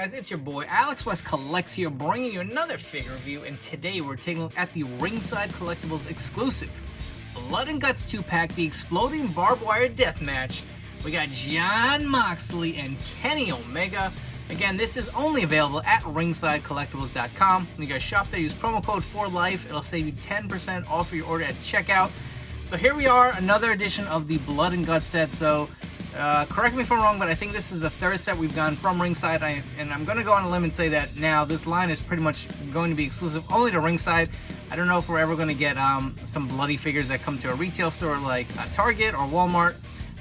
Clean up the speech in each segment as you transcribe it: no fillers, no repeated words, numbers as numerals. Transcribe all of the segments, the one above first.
guys, it's your boy Alex West Collects here, bringing you another figure review, and today we're taking a look at the Ringside Collectibles exclusive Blood and Guts 2-pack, the Exploding Barbed Wire Deathmatch. We got Jon Moxley and Kenny Omega. Again, this is only available at ringsidecollectibles.com. When you guys shop there, use promo code 4LIFE. It'll save you 10% off of your order at checkout. So here we are, another edition of the Blood and Guts set. So correct me if I'm wrong, but I think this is the third set we've gone from Ringside, and I'm going to go on a limb and say that now this line is pretty much going to be exclusive only to Ringside. I don't know if we're ever going to get some bloody figures that come to a retail store like Target or Walmart,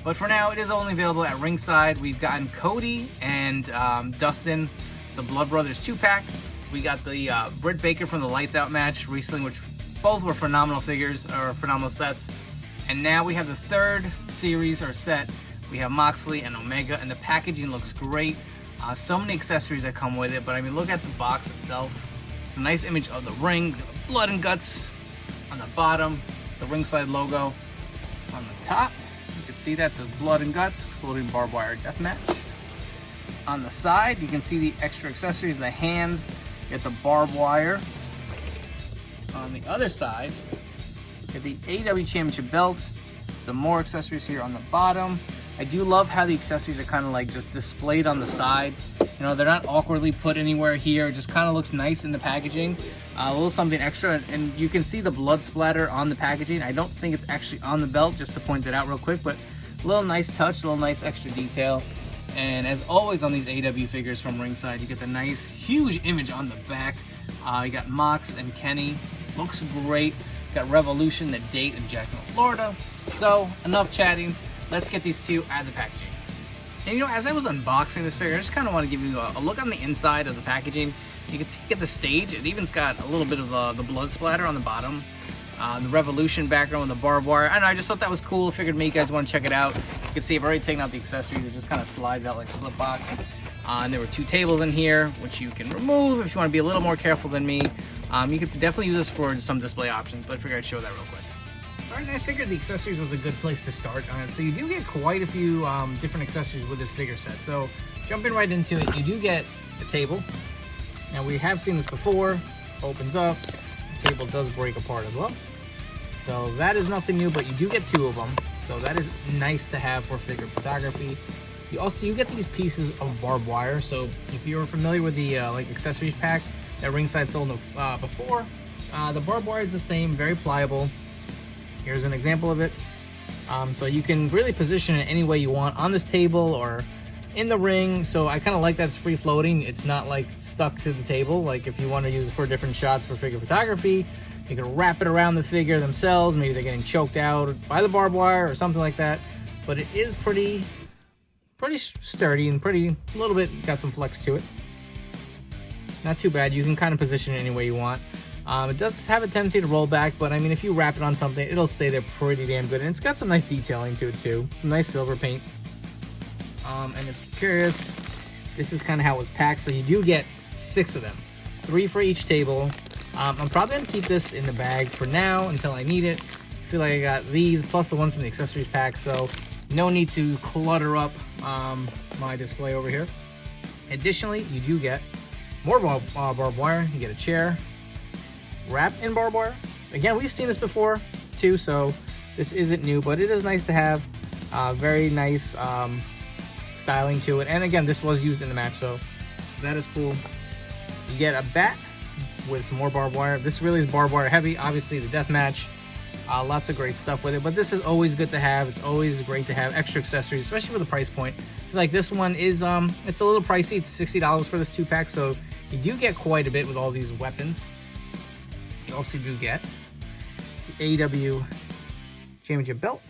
but for now it is only available at Ringside. We've gotten Cody and Dustin, the Blood Brothers 2-pack. We got the Britt Baker from the Lights Out match recently, which both were phenomenal figures, or phenomenal sets. And now we have the third series or set. We have Moxley and Omega, and the packaging looks great. So many accessories that come with it, but I mean, look at the box itself. A nice image of the ring, the Blood and Guts on the bottom, the Ringside logo on the top. You can see that says Blood and Guts, Exploding Barbed Wire Deathmatch. On the side, you can see the extra accessories, the hands, you get the barbed wire. On the other side, you get the AEW Championship belt, some more accessories here on the bottom. I do love how the accessories are kind of like just displayed on the side. You know, they're not awkwardly put anywhere here. It just kind of looks nice in the packaging. A little something extra, and you can see the blood splatter on the packaging. I don't think it's actually on the belt, just to point that out real quick, but a little nice touch, a little nice extra detail. And as always on these AEW figures from Ringside, you get the nice, huge image on the back. You got Mox and Kenny. Looks great. Got Revolution, the date in Jacksonville, Florida. So, enough chatting. Let's get these two out of the packaging. And you know, as I was unboxing this figure, I just kind of want to give you a look on the inside of the packaging. You can see, you get the stage. It even's got a little bit of the blood splatter on the bottom. The Revolution background with the barbed wire. I don't know, I just thought that was cool. Figured maybe you guys want to check it out. You can see I've already taken out the accessories. It just kind of slides out like a slip box. And there were two tables in here, which you can remove if you want to be a little more careful than me. You could definitely use this for some display options, but I figured I'd show that real quick. Alright, I figured the accessories was a good place to start. So you do get quite a few different accessories with this figure set. So jumping right into it, you do get a table. Now we have seen this before. Opens up. The table does break apart as well. So that is nothing new, but you do get two of them. So that is nice to have for figure photography. You get these pieces of barbed wire. So if you're familiar with the like accessories pack that Ringside sold before, the barbed wire is the same, very pliable. Here's an example of it. So you can really position it any way you want on this table or in the ring. So I kind of like that it's free floating. It's not like stuck to the table. Like if you want to use it for different shots for figure photography, you can wrap it around the figure themselves. Maybe they're getting choked out by the barbed wire or something like that. But it is pretty sturdy and a little bit got some flex to it. Not too bad. You can kind of position it any way you want. It does have a tendency to roll back, but I mean, if you wrap it on something, it'll stay there pretty damn good. And it's got some nice detailing to it too. Some nice silver paint. And if you're curious, this is kind of how it was packed. So you do get 6 of them, 3 for each table. I'm probably gonna keep this in the bag for now until I need it. I feel like I got these plus the ones from the accessories pack, so no need to clutter up my display over here. Additionally, you do get more barbed wire. You get a chair wrapped in barbed wire. Again, we've seen this before too, so this isn't new, but it is nice to have. Very nice styling to it, and again, this was used in the match, so that is cool. You get a bat with some more barbed wire. This really is barbed wire heavy. Obviously, the death match, lots of great stuff with it, but this is always good to have. It's always great to have extra accessories, especially with the price point. I feel like this one is it's a little pricey. It's $60 for this 2-pack, so you do get quite a bit with all these weapons. You also do get the AEW Championship belt.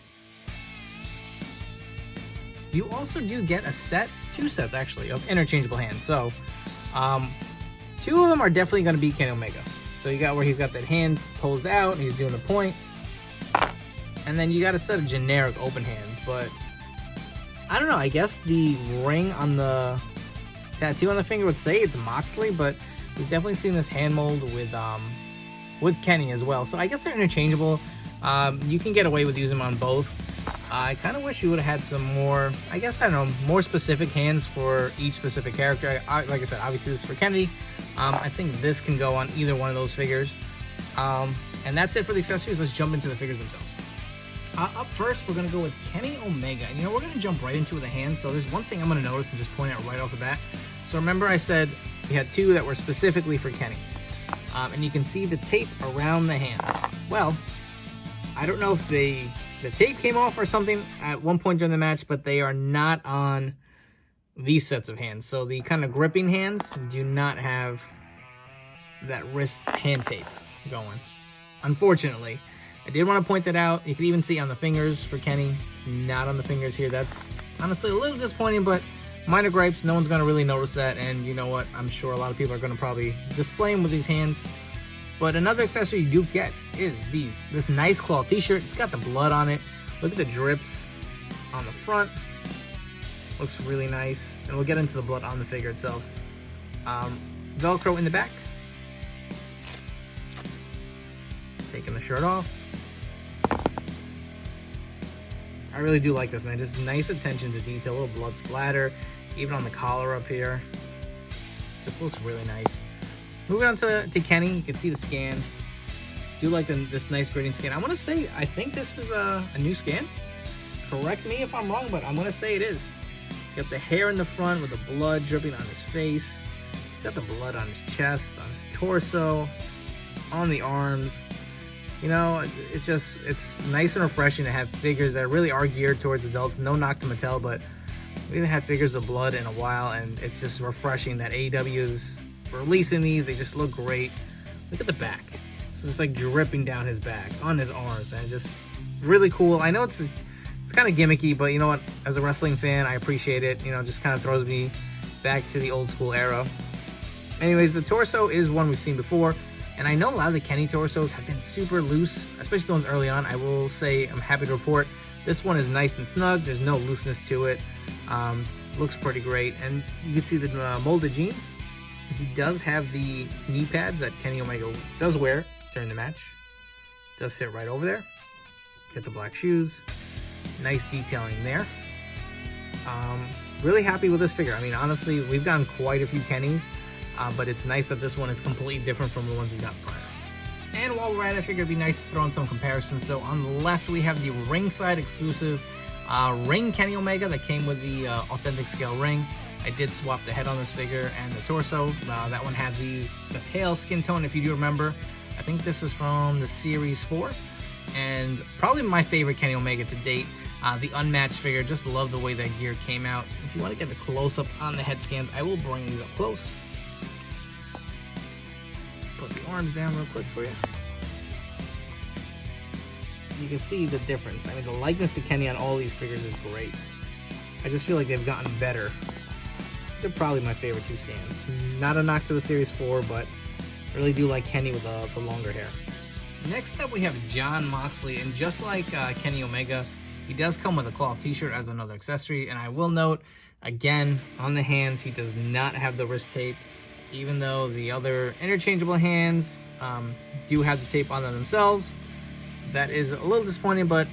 You also do get a set, 2 sets actually, of interchangeable hands. So 2 of them are definitely going to be Kenny Omega. So you got where he's got that hand posed out and he's doing the point. And then you got a set of generic open hands, but I don't know, I guess the ring on the tattoo on the finger would say it's Moxley, but we've definitely seen this hand mold with Kenny as well. So I guess they're interchangeable. You can get away with using them on both. I kind of wish we would have had some more, I guess, I don't know, more specific hands for each specific character. Like I said, obviously this is for Kennedy. I think this can go on either one of those figures. And that's it for the accessories. Let's jump into the figures themselves. Up first, we're going to go with Kenny Omega. And, we're going to jump right into the hands. So there's one thing I'm going to notice and just point out right off the bat. So remember I said we had two that were specifically for Kenny. And you can see the tape around the hands. Well, I don't know if the tape came off or something at one point during the match, but they are not on these sets of hands. So the kind of gripping hands do not have that wrist hand tape going, unfortunately. I did want to point that out. You can even see on the fingers for Kenny. It's not on the fingers here. That's honestly a little disappointing, but minor gripes. No one's going to really notice that. And you know what? I'm sure a lot of people are going to probably display them with these hands. But another accessory you do get is this nice cloth t-shirt. It's got the blood on it. Look at the drips on the front. Looks really nice. And we'll get into the blood on the figure itself. Velcro in the back. Taking the shirt off. I really do like this, man. Just nice attention to detail. A little blood splatter. Even on the collar up here. Just looks really nice. Moving on to Kenny, you can see the scan. Do like this nice grading scan. I want to say, I think this is a new scan. Correct me if I'm wrong, but I'm going to say it is. Got the hair in the front with the blood dripping on his face. Got the blood on his chest, on his torso, on the arms. It's nice and refreshing to have figures that really are geared towards adults. No knock to Mattel, but we haven't had figures of blood in a while, and it's just refreshing that AEW is releasing these. They just look great. Look at the back. It's just like dripping down his back, on his arms, man. Just really cool. I know it's kind of gimmicky, but you know what? As a wrestling fan, I appreciate it. Just kind of throws me back to the old school era. Anyways, the torso is one we've seen before. And I know a lot of the Kenny torsos have been super loose, especially the ones early on. I will say I'm happy to report this one is nice and snug. There's no looseness to it. Looks pretty great. And you can see the molded jeans. He does have the knee pads that Kenny Omega does wear during the match. Does fit right over there. Get the black shoes. Nice detailing there. Really happy with this figure. I mean, honestly, we've gotten quite a few Kennys. But it's nice that this one is completely different from the ones we got prior. And while we're at it, I figured it'd be nice to throw in some comparisons. So on the left, we have the Ringside exclusive ring Kenny Omega that came with the authentic scale ring. I did swap the head on this figure and the torso. That one had the pale skin tone, if you do remember. I think this is from the Series 4. And probably my favorite Kenny Omega to date. The unmatched figure. Just love the way that gear came out. If you want to get a close-up on the head scans, I will bring these up close. Put the arms down real quick for you. You can see the difference. I mean, the likeness to Kenny on all these figures is great. I just feel like they've gotten better. These are probably my favorite two scans. Not a knock to the Series 4, but I really do like Kenny with the longer hair. Next up, we have Jon Moxley, and just like Kenny Omega, he does come with a cloth t-shirt as another accessory. And I will note, again, on the hands, he does not have the wrist tape. Even though the other interchangeable hands do have the tape on them themselves. That is a little disappointing, but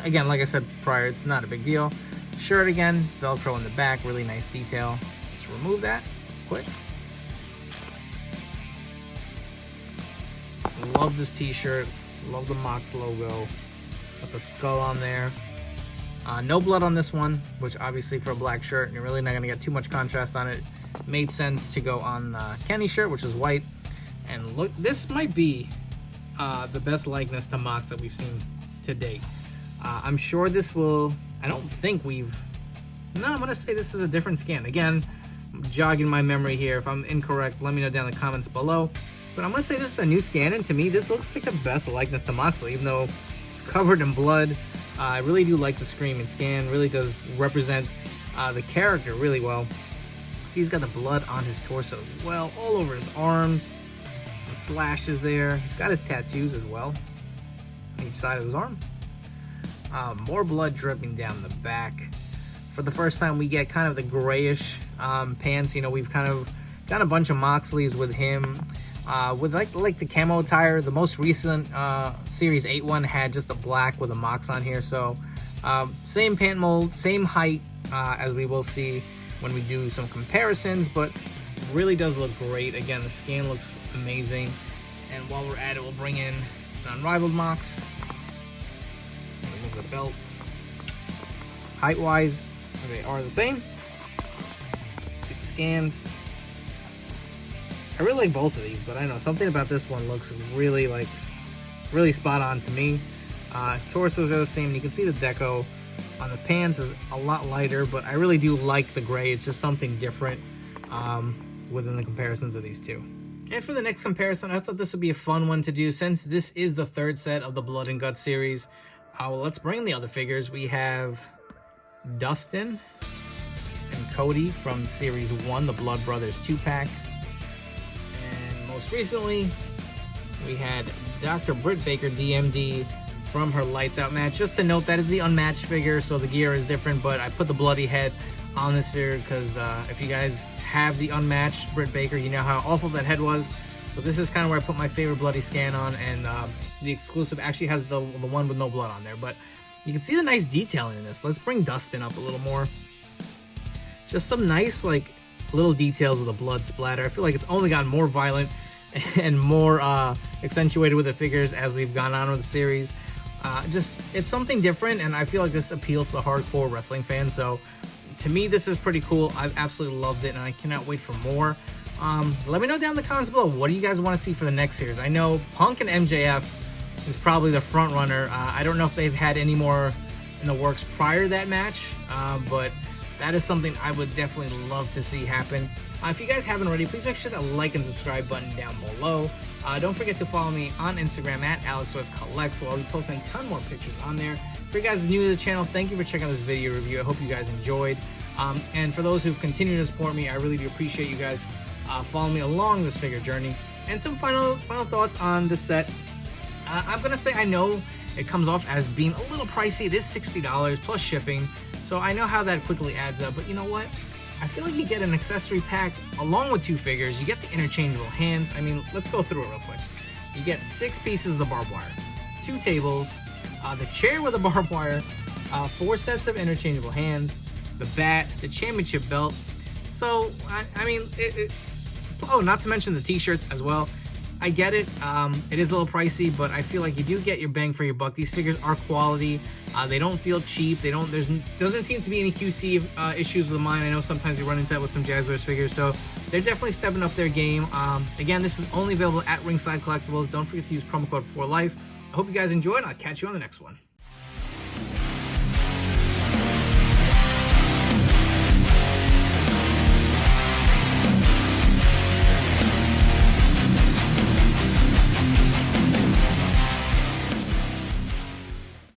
again, like I said prior, it's not a big deal. Shirt again, Velcro in the back, really nice detail. Let's remove that quick. Love this t-shirt, love the Mox logo. Got the skull on there. No blood on this one, which obviously for a black shirt, you're really not going to get too much contrast on it. Made sense to go on Kenny's shirt, which is white. And look, this might be the best likeness to Mox that we've seen to date. I'm sure this will, I don't think we've, no, I'm going to say this is a different scan. Again, I'm jogging my memory here. If I'm incorrect, let me know down in the comments below. But I'm going to say this is a new scan, and to me, this looks like the best likeness to Moxley, even though it's covered in blood. I really do like the scream and scan. Really does represent the character really well. See, he's got the blood on his torso as well, all over his arms. Some slashes there. He's got his tattoos as well on each side of his arm. More blood dripping down the back. For the first time, we get kind of the grayish pants. We've kind of done a bunch of Moxleys with him. With like the camo attire. The most recent Series 8 one had just a black with a Mox on here. So Same pant mold, same height, as we will see when we do some comparisons, but really does look great. Again, the skin looks amazing. And while we're at it, we'll bring in an Unrivaled Mox. Remove the belt. Height-wise, they are the same. 6 scans. I really like both of these, but I don't know, something about this one looks really spot on to me. Torsos are the same. You can see the deco on the pants is a lot lighter, but I really do like the gray. It's just something different within the comparisons of these two. And for the next comparison, I thought this would be a fun one to do since this is the 3rd set of the Blood and Guts series. Well, let's bring the other figures. We have Dustin and Cody from Series 1, the Blood Brothers 2-pack. And most recently, we had Dr. Britt Baker, DMD, from her Lights Out match. Just to note, that is the unmatched figure, so the gear is different, but I put the bloody head on this figure because if you guys have the unmatched Britt Baker, you know how awful that head was. So this is kind of where I put my favorite bloody scan on, and the exclusive actually has the one with no blood on there, but you can see the nice detailing in this. Let's bring Dustin up a little more. Just some nice like little details with a blood splatter. I feel like it's only gotten more violent and more accentuated with the figures as we've gone on with the series. Just, it's something different, and I feel like this appeals to hardcore wrestling fans. So to me, this is pretty cool. I've absolutely loved it, and I cannot wait for more. Let me know down in the comments below, what do you guys want to see for the next series? I know Punk and MJF is probably the front runner. I don't know if they've had any more in the works prior to that match, but that is something I would definitely love to see happen. If you guys haven't already, please make sure to like and subscribe button down below. Don't forget to follow me on Instagram at AlexWestCollects, where I'll be posting a ton more pictures on there. For you guys new to the channel, thank you for checking out this video review. I hope you guys enjoyed. And for those who've continued to support me, I really do appreciate you guys following me along this figure journey. And some final thoughts on this set. I'm gonna say I know it comes off as being a little pricey. It is $60 plus shipping, so I know how that quickly adds up. But you know what? I feel like you get an accessory pack along with 2 figures. You get the interchangeable hands. I mean, let's go through it real quick. You get 6 pieces of the barbed wire, 2 tables, the chair with the barbed wire, 4 sets of interchangeable hands, the bat, the championship belt. So, I mean, oh, not to mention the t-shirts as well. I get it. It is a little pricey, but I feel like you do get your bang for your buck. These figures are quality. They don't feel cheap. Doesn't seem to be any QC issues with mine. I know sometimes you run into that with some Jazwares figures, so they're definitely stepping up their game. Again, this is only available at Ringside Collectibles. Don't forget to use promo code 4Life. I hope you guys enjoyed. I'll catch you on the next one.